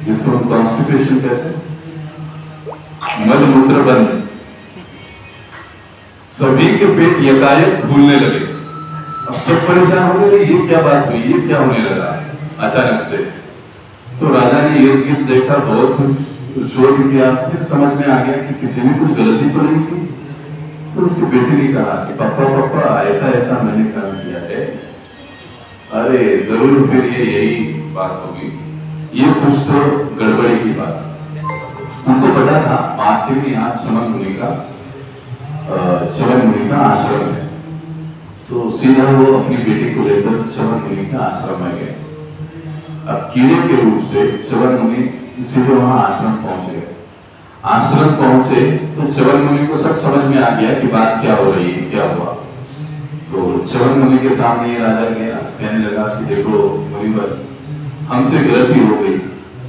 जिसको हम कॉन्स्टिपेशन कहते हैं, मल मूत्र बंद। सभी के पेट यकायक फूलने लगे। अब सब परेशान हो गए, ये क्या बात हुई, ये क्या होने लगा अचानक से। तो राजा ने इर्द गिर्द देखा, बहुत कुछ शोर किया, फिर समझ में आ गया कि किसी ने कुछ गलती तो नहीं की। तो उसकी बेटी ने कहा कि पापा पापा ऐसा ऐसा मैंने काम किया है। अरे जरूर फिर ये यही बात होगी, ये कुछ तो गड़बड़ी की बात। उनको पता था पास ही में यहाँ च्यवन मुनि का आश्रम है, तो सीधा वो अपनी बेटी को लेकर च्यवन मुनि के आश्रम में गए। अब कीड़े के रूप से च्यवन मुनि सीधे वहां आश्रम पहुंच गए। आश्रम पहुंचे तो च्यवन मुनि को सब समझ में आ गया कि बात क्या हो रही है, क्या हुआ। तो च्यवन मुनि के सामने राजा गया, कहने लगा कि देखो मुनिवर, हमसे गलती हो गई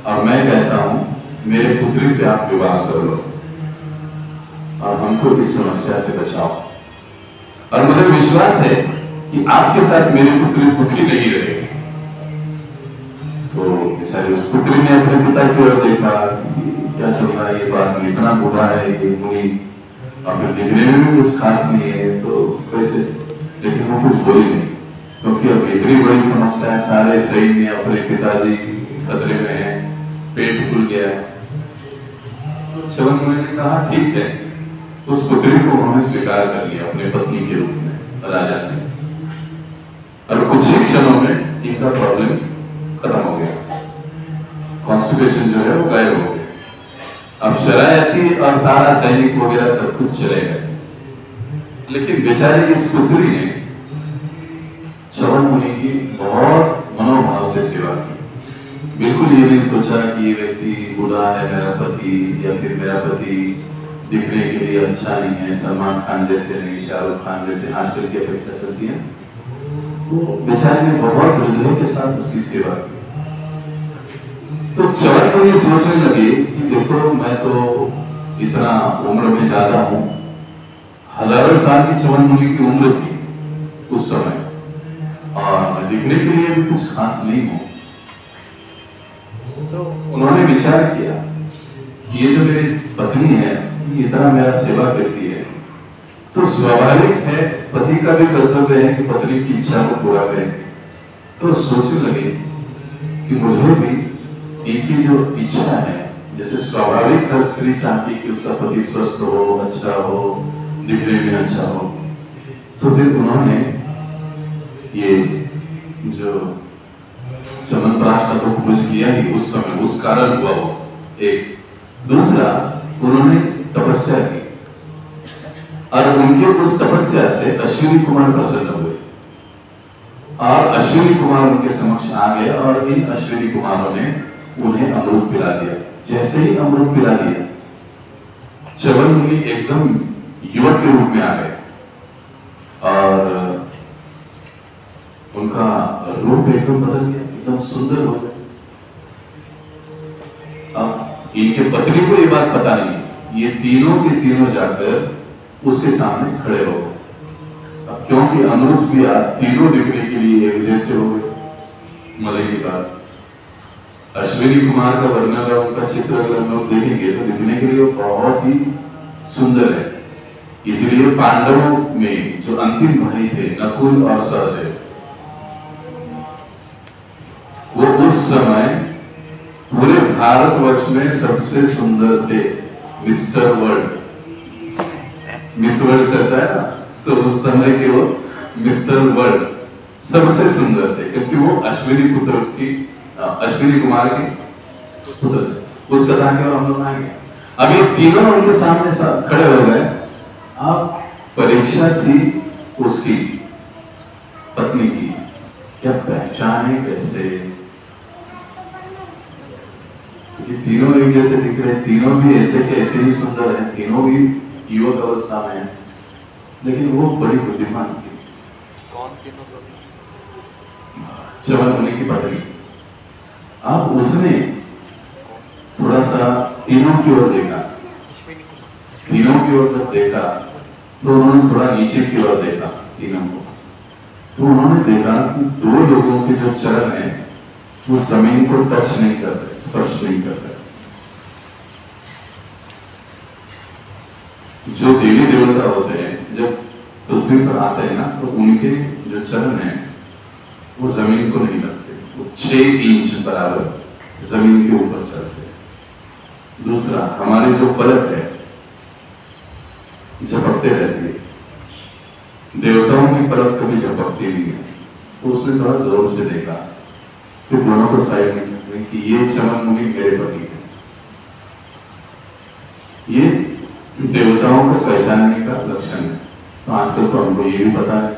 और मैं कहता हूं मेरे पुत्री से आप विवाह कर लो और हमको इस समस्या से बचाओ। और मुझे विश्वास है कि आपके साथ मेरी पुत्री दुखी नहीं रहेगी। तो बेचारी उस पुत्री ने अपने पिता की ओर देखा, क्या चल रहा है ये बात में, इतना बूढ़ा है ये मुनि और फिर दिखने में भी कुछ खास नहीं है, तो कैसे, लेकिन वो कुछ बोली नहीं, क्योंकि अब इतनी बड़ी समस्या है, सारे सैन्य अपने पिताजी खतरे में है, पेट फूल गया है। तो च्यवन मुनि ने कहा ठीक है, उस पुत्री को उन्होंने स्वीकार कर लिया अपने पत्नी के रूप में राजा ने, और कुछ ही क्षणों में इनका प्रॉब्लम खत्म हो गया, कॉन्स्टिपेशन जो है वो गायब हो गया। अब शरायती और सारा सैनिक वगैरह सब कुछ चले गए। लेकिन बेचारी इस पुत्री ने च्यवन मुनि की बहुत मनोभाव से सेवा की। बिल्कुल ये नहीं सोचा कि ये व्यक्ति बूढ़ा है मेरा पति, या फिर मेरा पति दिखने के लिए अच्छा नहीं है, सलमान खान जैसे नहीं, शाहरुख खान जैसे आजकल की अपेक्षा चलती है। तो बेचारी ने बहुत हृदय के साथ उसकी सेवा की। तो च्यवन मुनि सोचने लगे कि देखो मैं तो इतना उम्र में ज्यादा हूं, हजारों साल की च्यवन मुनि की उम्र थी उस समय, और मैं दिखने के लिए भी कुछ खास नहीं हूं। तो उन्होंने विचार किया कि ये जो मेरी पत्नी है ये इतना मेरा सेवा करती है, तो स्वाभाविक है पति का भी कर्तव्य है कि पत्नी की इच्छा को पूरा करे। तो सोचने लगे कि मुझे भी इनकी जो इच्छा है, जैसे स्वाभाविक हर स्त्री चाहती कि उसका पति स्वस्थ हो, अच्छा हो, दिखने में अच्छा हो, तो फिर उन्होंने ये जो चमनप्राश का तो खोज किया ही उस समय, उस कारण हुआ वो एक। दूसरा, उन्होंने तपस्या की और उनके उस तपस्या से अश्विनी कुमार प्रसन्न हुए और अश्विनी कुमार उनके समक्ष आ गए और इन अश्विनी कुमारों ने उन्हें अमृत पिला दिया। जैसे ही अमृत पिला दिया, च्यवन मुनि एकदम युवक के रूप में आ गए और उनका रूप एकदम बदल गया, एकदम सुंदर हो गए। अब इनके पत्नी को ये बात पता नहीं, ये तीनों के तीनों जाकर उसके सामने खड़े हो गए। अब क्योंकि अमृत पिया, तीनों दिखने के लिए एक जैसे हो गए। मजे की बात, अश्विनी कुमार का वर्णन और उनका चित्र अगर हम लोग देखेंगे तो दिखने के लिए बहुत ही सुंदर है। इसलिए पांडवों में जो अंतिम भाई थे नकुल और सहदेव, वो उस समय पूरे भारतवर्ष में सबसे सुंदर थे। मिस्टर वर्ल्ड, मिस वर्ल्ड चलता है ना, तो उस समय के वो मिस्टर वर्ल्ड सबसे सुंदर थे, क्योंकि वो अश्विनी कुमार के पुत्र थे। उस कथा के और हम लोग आएंगे। अब ये तीनों उनके सामने खड़े हो गए। अब परीक्षा थी उसकी पत्नी की, क्या पहचाने कैसे, ये तीनों एक जैसे दिख रहे, तीनों भी ऐसे के ऐसे ही सुंदर हैं, तीनों भी युवक अवस्था में हैं, लेकिन वो बड़ी बुद्धिमान थी। कौन तीनों? च्यवन मुनि की पत्नी। अब उसने थोड़ा सा तीनों की ओर देखा, तीनों की ओर जब देखा तो उन्होंने थोड़ा नीचे की ओर देखा तीनों को, तो उन्होंने देखा कि दो लोगों के जो चरण हैं वो जमीन को टच नहीं कर रहे, स्पर्श नहीं कर रहे। जो देवी देवता होते हैं जब पृथ्वी पर आते हैं ना, तो उनके जो चरण हैं वो जमीन को नहीं लगते, वो 6 इंच बराबर जमीन के ऊपर चलते हैं। दूसरा, हमारे जो पलक है झपकते रहती है, देवताओं की पलक कभी झपकती नहीं है। तो उसने थोड़ा जोर से देखा, फिर दोनों को साइड में करते कि ये च्यवन मुनि मेरे पति है। ये देवताओं को पहचानने का लक्षण है। तो आजकल तो हमको ये भी पता है,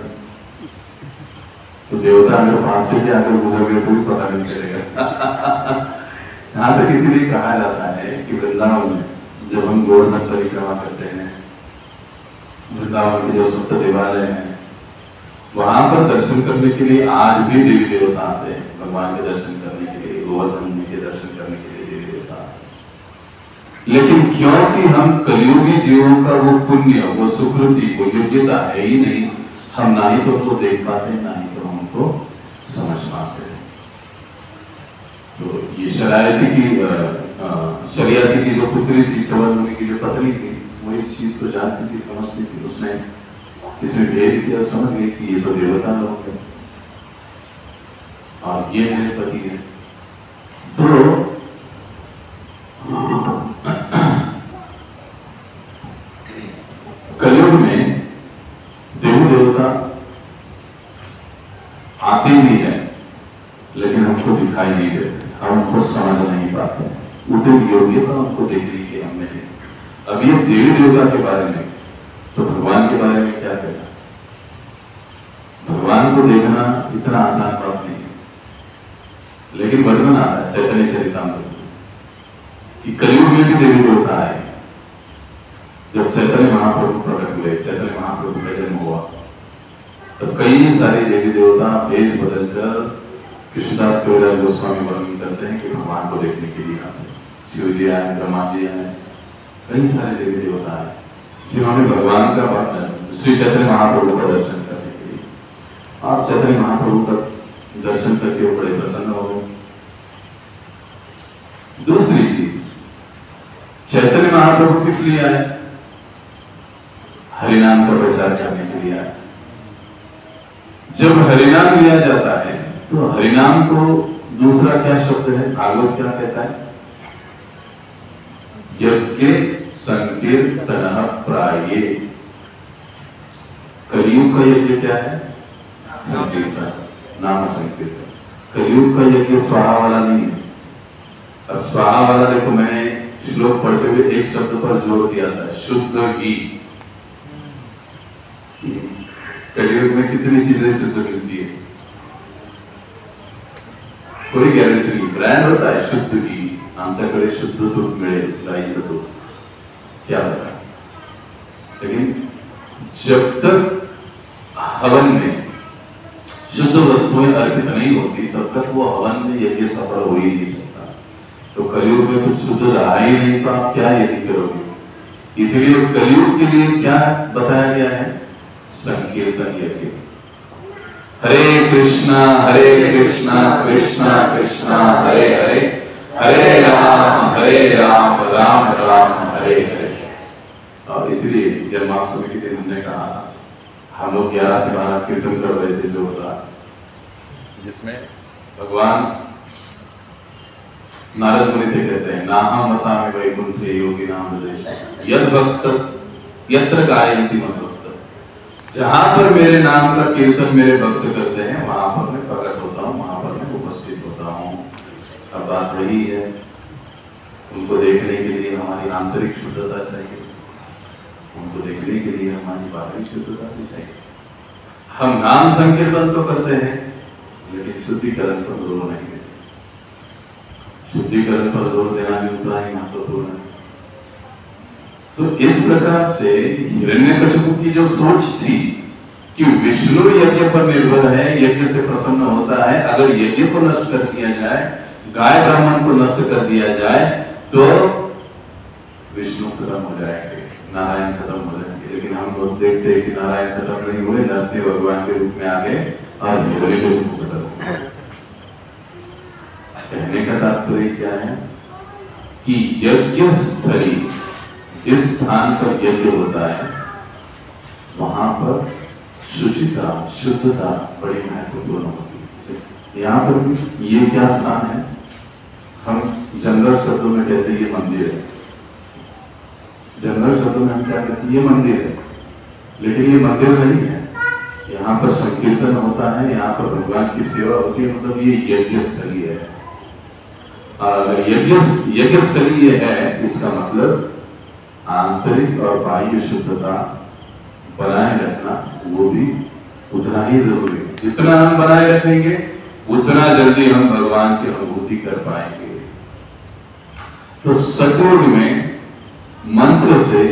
तो देवता अगर पास से भी आकर गुजर गए तो भी पता नहीं चलेगा। यहाँ तक इसीलिए कहा जाता है कि वृंदावन में जब हम गोवर्धन परिक्रमा करते हैं, वृंदावन के जो सप्त देवालय हैं, वहां पर दर्शन करने के लिए आज भी देवी देवता आते हैं। भगवान के दर्शन करने के लिए, गोवर्धन के दर्शन करने के लिए देवी देवता आते हैं। लेकिन क्योंकि हम कलियुगी जीवों का वो पुण्य, वो सुकृति, वो योग्यता है ही नहीं, हम ना ही तो उनको देख पाते, ना ही तो हम उनको समझ पाते हैं। तो ये शरियाती की जो पुत्री थी, सवर मुनि की जो पत्नी थी, वो इस चीज को जानती थी, समझती थी। उसने इसमें भेद किया और समझ गई कि ये तो देवता लोग हैं और ये मेरे पति है। तो कलयुग में देवी देवता आते ही हैं, लेकिन हमको दिखाई नहीं देते, हम उनको समझ नहीं पाते, उतनी योग्यता उनको देखने की हमें नहीं। अब ये देवी देवता के बारे में, तो भगवान के बारे में क्या कहना? भगवान को देखना इतना आसान बात नहीं है। लेकिन वर्णन आता है चैतन्य चरितामृत कि कलयुग में भी देवी देवता आए। जब चैतन्य महाप्रभु प्रकट हुए, चैतन्य महाप्रभु का जन्म हुआ, तो कई सारे देवी देवता भेष बदलकर, कृष्णदास कविराज गोस्वामी वर्णन करते हैं कि भगवान को देखने के लिए आते। शिव जी आए, ब्रह्मा जी आए, कई सारे देवी देवता आए जिन्होंने भगवान का, श्री चैतन्य महाप्रभु का दर्शन करने के लिए। आप चैतन्य महाप्रभु का दर्शन करके वो बड़े प्रसन्न हो गए। दूसरी चीज, चैतन्य महाप्रभु किस लिए आए? हरिनाम का प्रचार करने के लिए आए। जब हरिनाम लिया जाता है तो हरिनाम को दूसरा क्या शब्द है? भागवत क्या कहता है? यज्ञ संकीर्तन प्राये। कलियुग का यज्ञ क्या है? संकीर्तन, नाम संकीर्तन। कलियुग का यज्ञ स्वाहा वाला नहीं है। अब स्वाहा वाला देखो, मैंने श्लोक पढ़ते हुए एक शब्द पर जोर दिया था, शुद्ध घी। कलियुग में कितनी चीजें शुद्ध मिलती है, कोई गारंटी नहीं। ब्रांड होता है शुद्ध घी, आमच्याकडे शुद्ध तूप मिळेल, गाईचं तूप, क्या होता है। लेकिन जब तक हवन में शुद्ध वस्तुएं अर्पित नहीं होती, तब तक वो हवन में यज्ञ सफल हो ही नहीं सकता। तो कलियुग में कुछ शुद्ध रहा ही नहीं, तो आप क्या यज्ञ करोगे? इसलिए कलियुग के लिए क्या बताया गया है? संकीर्तन यज्ञ। हरे कृष्णा कृष्णा कृष्णा हरे हरे, हरे राम राम राम हरे हरे। और इसलिए जन्माष्टमी के दिन हमने कहा, हम लोग 11 से 12 कीर्तन कर रहे थे, जो होता जिसमें भगवान नारद मुनि से कहते हैं, नाहम वसामि वैकुंठे योगी नाम हृदय यद भक्त यत्र गायन्ति मद्भक्त। जहां पर मेरे नाम का कीर्तन मेरे भक्त करते हैं, वहां पर मैं प्रकट होता हूँ, वहां पर मैं उपस्थित होता हूँ। अब बात वही है, उनको देखने के लिए हमारी आंतरिक शुद्धता चाहिए, उनको देखने के लिए हमारी बाहरी शुद्धता भी चाहिए। हम नाम संकीर्तन तो करते हैं, लेकिन शुद्धिकरण पर जोर नहीं देते। शुद्धिकरण पर जोर देना भी उतना ही महत्वपूर्ण है। तो इस प्रकार से हिरण्यकशिपु की जो सोच थी कि विष्णु यज्ञ पर निर्भर है, यज्ञ से प्रसन्न होता है, अगर यज्ञ को नष्ट कर दिया जाए, गाय ब्राह्मण को नष्ट कर दिया जाए, तो विष्णु खत्म हो जाएंगे, नारायण खत्म हो जाएंगे। लेकिन हम लोग देखते हैं कि नारायण खत्म नहीं हुए, नरसिंह भगवान के रूप में आ गए और हिरण्यकशिपु खत्म हो गए। कहने का तात्पर्य क्या है कि यज्ञ स्थली, जिस स्थान पर यज्ञ होता है, वहां पर शुचिता, शुद्धता बड़ी महत्वपूर्ण होती है। यहाँ पर भी ये क्या स्थान है? हम जनरल शब्दों में कहते हैं ये मंदिर है। जनरल शब्दों में हम क्या कहते हैं? ये मंदिर है। लेकिन ये मंदिर नहीं है, यहाँ पर संकीर्तन होता है, यहाँ पर भगवान की सेवा होती है, मतलब ये यज्ञ स्थलीय है। अगर यज्ञ स्थलीय है, इसका मतलब आंतरिक और बाह्य शुद्धता बनाए रखना वो भी उतना ही जरूरी है। जितना हम बनाए रखेंगे उतना जल्दी हम भगवान की अनुभूति कर पाएंगे। तो सतयुग में मंत्र से,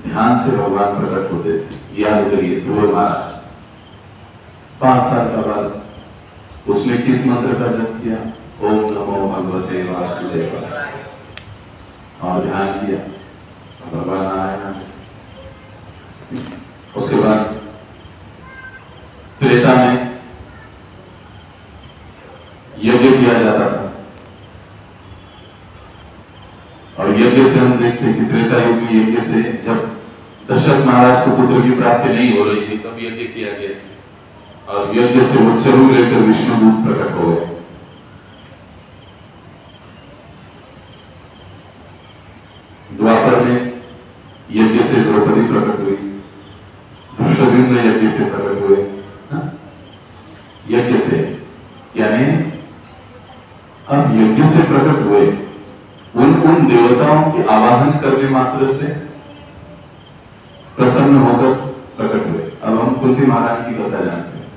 ध्यान से भगवान प्रकट होते थे। याद करिए ध्रुव महाराज 5 साल का बाद उसने किस मंत्र का जप किया? ओम नमो भगवते वासुदेवाय, और ध्यान किया भगवान आया। उसके बाद त्रेता में यज्ञ किया जाता था, और यज्ञ से हम देखते हैं कि त्रेता युग में यज्ञ से जब दशरथ महाराज को पुत्र की प्राप्ति नहीं हो रही थी तब यज्ञ किया गया, और यज्ञ से वो चरु लेकर विष्णुदूत प्रकट हो गए। द्वापर में यज्ञ से द्रौपदी प्रकट हुई, धृष्टद्युम्न यज्ञ से प्रकट हुए। यज्ञ से यानी अब यज्ञ से प्रकट हुए, उन देवताओं के आवाहन करने मात्र से प्रसन्न होकर प्रकट हुए। अब हम कुंती महारानी की कथा जानते हैं।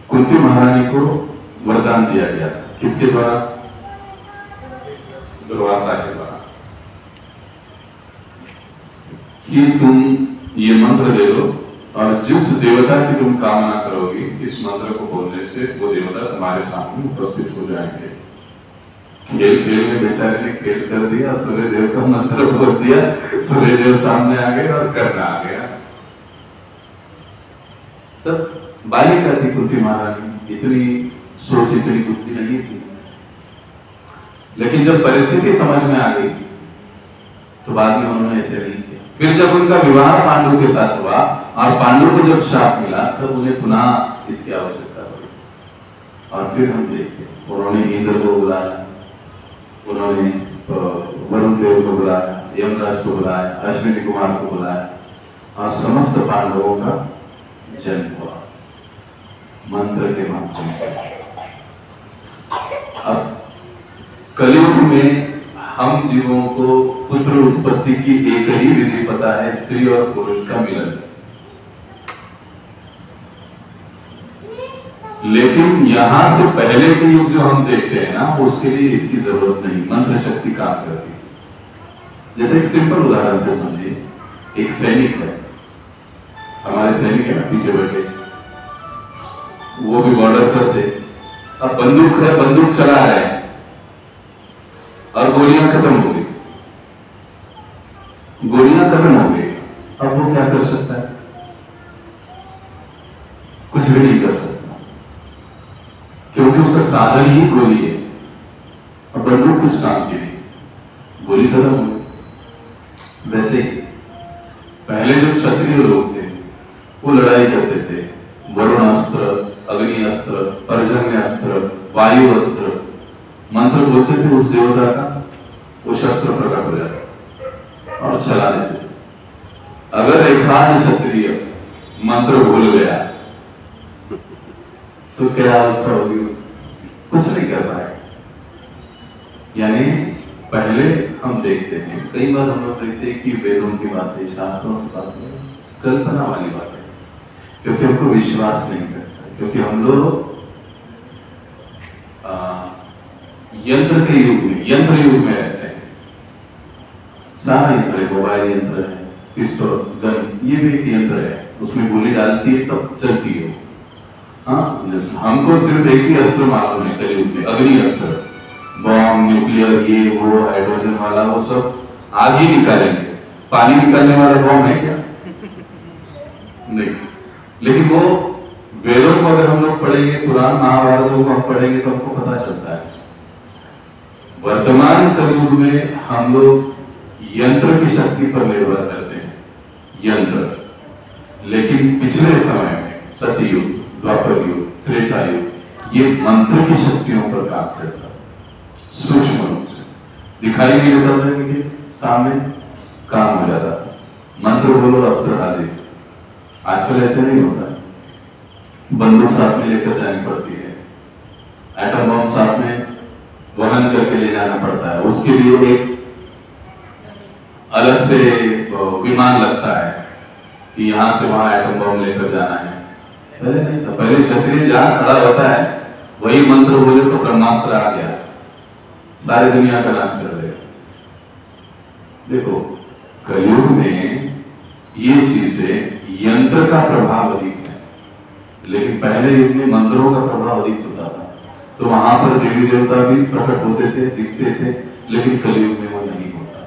कुंती महारानी को वरदान दिया गया, किसके द्वारा? दुर्वासा के द्वारा, कि तुम ये मंत्र ले लो और जिस देवता की तुम कामना करोगी इस मंत्र को बोलने से वो देवता तुम्हारे सामने उपस्थित हो जाएंगे। खेल खेल में बेचारे ने खेल कर दिया, सूर्य देव का मंत्र बोल दिया, सूर्य देव सामने आ गए और करना आ गया। तब बालिका थी कुंती महारानी, इतनी सोच, इतनी बुद्धि नहीं थी, लेकिन जब परिस्थिति समझ में आ गई तो बाद में उन्होंने ऐसे नहीं किया। फिर जब उनका विवाह पांडु के साथ हुआ और पांडु को जब शाप मिला तब उन्हें पुनः इसकी आवश्यकता पड़ी, और फिर हम देखते उन्होंने इंद्र को बुलाया, उन्होंने वरुण देव को बुलाया, यमराज को बुलाया, अश्विनी कुमार को बुलाया, और समस्त पांडवों का जन्म हुआ मंत्र के माध्यम से। अब कलयुग में हम जीवों को पुत्र उत्पत्ति की एक ही विधि पता है, स्त्री और पुरुष का मिलन। लेकिन यहां से पहले के युग जो हम देखते हैं ना, उसके लिए इसकी जरूरत नहीं, मंत्र शक्ति काम करती है। जैसे एक सिंपल उदाहरण से समझिए, एक सैनिक है, हमारे सैनिक है ना पीछे बैठे, वो भी बॉर्डर पर थे। अब बंदूक है, बंदूक चला रहा है और गोलियां खत्म हो गई, गोलियां खत्म हो गई। अब वो क्या कर सकता है? कुछ भी नहीं कर सकता, क्योंकि उसका साधन ही गोली है। अब बंदूक कुछ काम की नहीं, गोली खत्म हो गई। वैसे ही पहले जो क्षत्रिय लोग थे वो लड़ाई करते थे, वरुण अस्त्र, अग्नि अस्त्र, पर्जन्य अस्त्र, वायु अस्त्र, मंत्र बोलते थे उस देवता का, वो शस्त्र प्रकट हो जाता और चला देते। अगर एकाध क्षत्रिय मंत्र भूल गया तो क्या अवस्था होगी? कुछ नहीं कर पाए। यानी पहले हम देखते हैं, कई बार हम लोग देखते हैं कि वेदों की बातें, शास्त्रों की बातें कल्पना वाली बातें, क्योंकि हमको विश्वास नहीं करता, क्योंकि हम लोग यंत्र के युग में, यंत्र युग में रहते हैं। सारा यंत्र है, मोबाइल यंत्र है, पिस्तौल, गन, ये भी एक यंत्र है, उसमें गोली डालती है तब चलती है। हाँ, हमको सिर्फ एक ही अस्त्र मालूम है कलयुग में, अग्नि अस्त्र, बॉम्ब, न्यूक्लियर, ये वो, हाइड्रोजन वाला, वो सब आग ही निकालेंगे। पानी निकालने वाला बॉम्ब है क्या? नहीं। लेकिन वो वेदों को अगर हम लोग पढ़ेंगे, पुराण महाभारतों को हम पढ़ेंगे तो हमको पता चलता है। वर्तमान कलयुग में हम लोग यंत्र की शक्ति पर निर्भर करते हैं, यंत्र। लेकिन पिछले समय में सतयुग, द्वापर युग, त्रेता युग, ये मंत्र की शक्तियों पर काम करता है, सूक्ष्म रूप से दिखाई नहीं देता था, लेकिन सामने काम हो जाता था। मंत्र बोलो, अस्त्र हाजिर। आजकल ऐसे नहीं होता है, बंदूक साथ में लेकर जानी पड़ती है, एटम बम साथ में वहन करके ले जाना पड़ता है, उसके लिए एक अलग से विमान लगता है कि यहां से वहां एटम बम लेकर जाना है, पहले नहीं था। पहले क्षत्रिय जहां खड़ा होता है वही मंत्र बोले तो ब्रह्मास्त्र आ गया, सारी दुनिया का नाश कर देगा। देखो कलयुग में ये चीजें यंत्र का प्रभाव अधिक है, लेकिन पहले युग में मंत्रों का प्रभाव अधिक होता था, तो वहां पर देवी देवता भी प्रकट होते थे, दिखते थे, लेकिन कलयुग में वो नहीं होता,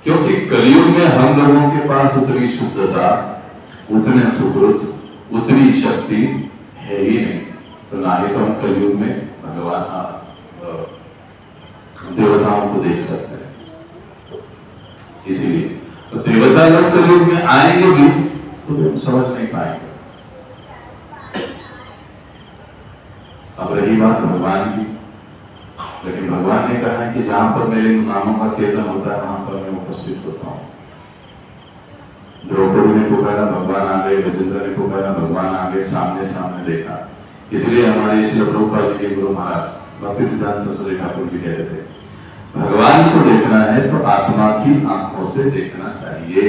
क्योंकि कलयुग में हम लोगों के पास उतनी शुद्धता, उतने सुकृत, उतनी शक्ति है ही नहीं। तो ना ही तो हम कलयुग में भगवान देवताओं को देख सकते हैं। इसीलिए तो देवता जब कलयुग में आएंगे भी तो हम समझ नहीं पाएंगे। अब रही बात भगवान की, लेकिन भगवान ने कहा है कि जहां पर मेरे नामों का कीर्तन होता है वहां पर मैं उपस्थित होता हूँ। द्रौपदी ने पुकारा, भगवान आ गए, गजेंद्र ने पुकारा, भगवान आ गए, सामने सामने देखा। इसलिए हमारे श्री प्रभुपाद जी के गुरु महाराज भक्ति सिद्धांत सरस्वती ठाकुर जी कह रहे थे, भगवान को देखना है तो आत्मा की आंखों से देखना चाहिए।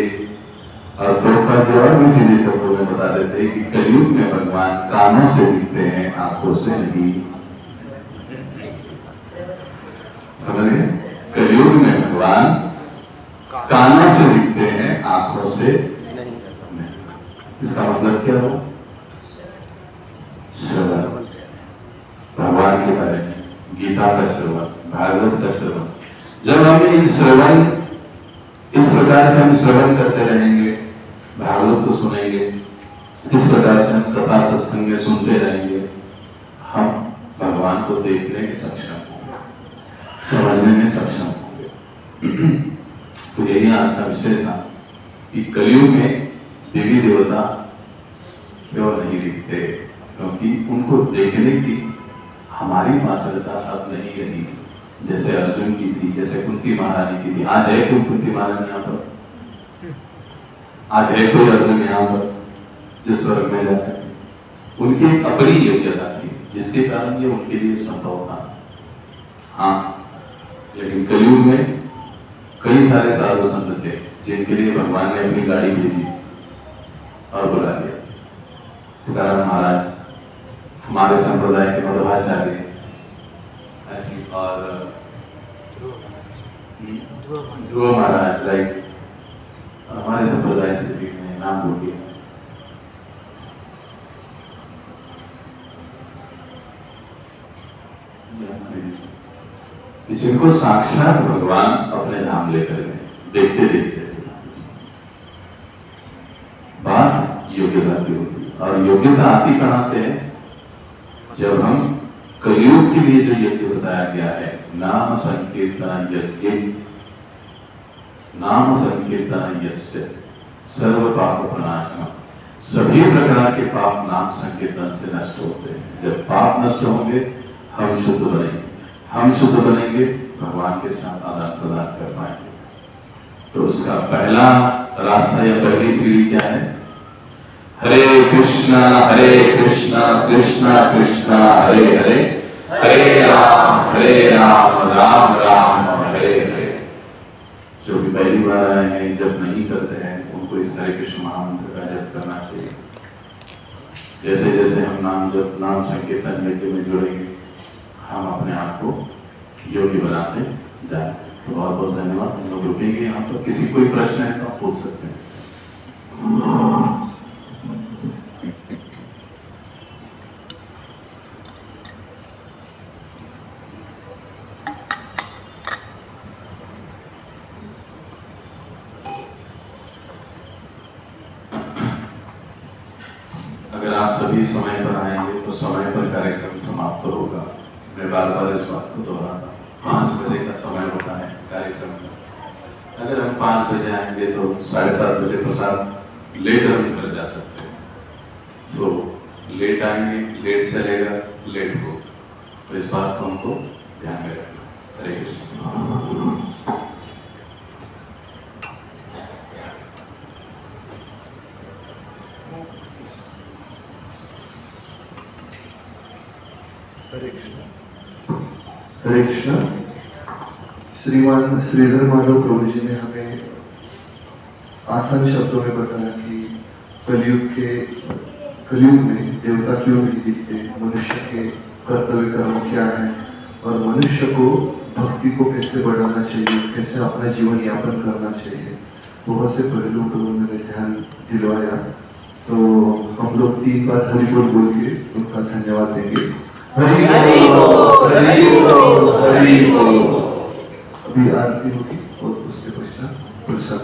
और प्रभुपाद जी और भी सीधे शब्दों में बता देते हैं कि कलयुग में भगवान कानों से दिखते हैं, आंखों से नहीं। समझ गए? कलयुग में भगवान कानों से दिखते हैं, आंखों से नहीं। इसका मतलब क्या हो? श्रवण, भगवान के बारे में गीता का श्रवण, भागवत का श्रवण। जब हम इन श्रवण इस प्रकार से हम श्रवण करते रहेंगे, भागवत को सुनेंगे, इस प्रकार से हम कथा सत्संग में सुनते रहेंगे, हम भगवान को देखने में सक्षम होंगे, समझने में सक्षम होंगे। तो यही आज का विषय था कि कलयुग में देवी देवता क्यों नहीं दिखते, क्योंकि उनको देखने की हमारी पात्रता अब नहीं रही, जैसे अर्जुन की थी, जैसे कुंती महारानी की थी। आज है कोई कुंती महारानी यहाँ पर? आज है कोई अर्जुन यहाँ पर जो स्वर्ग में जा सके? उनकी एक अपनी योग्यता थी जिसके कारण ये उनके लिए संभव था। हाँ, लेकिन कलयुग में कई सारे साधु संत थे जिनके लिए भगवान ने अपनी गाड़ी भेजी और बुला लिया। तुकाराम महाराज हमारे संप्रदाय के मध्वाचार्य और ध्रुव महाराज, लाइक हमारे संप्रदाय से भी मैं नाम भूल गया, जिनको साक्षात भगवान अपने धाम लेकर गए, देखते देखते से बात योग्यता की होती है। और योग्यता आती कहां से है? जब हम कलयुग के लिए जो यज्ञ बताया गया है, नाम संकीर्तन यज्ञ, नाम संकीर्तन यस्य सर्व पाप प्रणाशनम, सभी प्रकार के पाप नाम संकीर्तन से नष्ट होते हैं। जब पाप नष्ट होंगे हम शुद्ध बनेंगे, हम शुद्ध बनेंगे भगवान के साथ आदान प्रदान कर पाएंगे। तो उसका पहला रास्ता या पहली सीढ़ी क्या है? हरे कृष्णा कृष्णा कृष्णा हरे हरे, हरे राम राम राम हरे हरे। जो भी पहली बार आए हैं, जब नहीं करते हैं, उनको इस हरे कृष्ण महामंत्र का जप करना चाहिए। जैसे जैसे हम नाम संकीर्तन यज्ञ में जुड़ेंगे, हम अपने आप को योगी बनाते जाए। तो बहुत बहुत धन्यवाद। हम लोग रुकेंगे यहाँ पर। किसी कोई प्रश्न है तो आप पूछ सकते हैं। अगर आप सभी समय पर आएंगे तो समय पर कार्यक्रम समाप्त होगा। मैं बार बार इस बात को दोहराता हूँ, 5 बजे का समय होता है कार्यक्रम का। अगर हम 5 बजे आएंगे तो 7:30 बजे प्रसाद लेकर हम घर जा सकते हैं। सो लेट आएंगे, लेट चलेगा, लेट हो, तो इस बात को हमको ध्यान में रखना। हरे कृष्ण। हरे कृष्ण। श्रीमान श्रीधर माधव प्रभु जी ने हमें आसान शब्दों में बताया कि कलयुग के कलयुग में देवता क्यों नहीं दिखते, मनुष्य के कर्तव्य कर्म क्या है और मनुष्य को भक्ति को कैसे बढ़ाना चाहिए, कैसे अपना जीवन यापन करना चाहिए, बहुत से पहलुओं पर उन्होंने ध्यान दिलवाया। तो हम लोग 3 बार हरि बोल बोल के उनका धन्यवाद देंगे। हरि बोल, हरि बोल, हरि बोल। अभी आरती होगी और उसके पश्चात प्रसाद।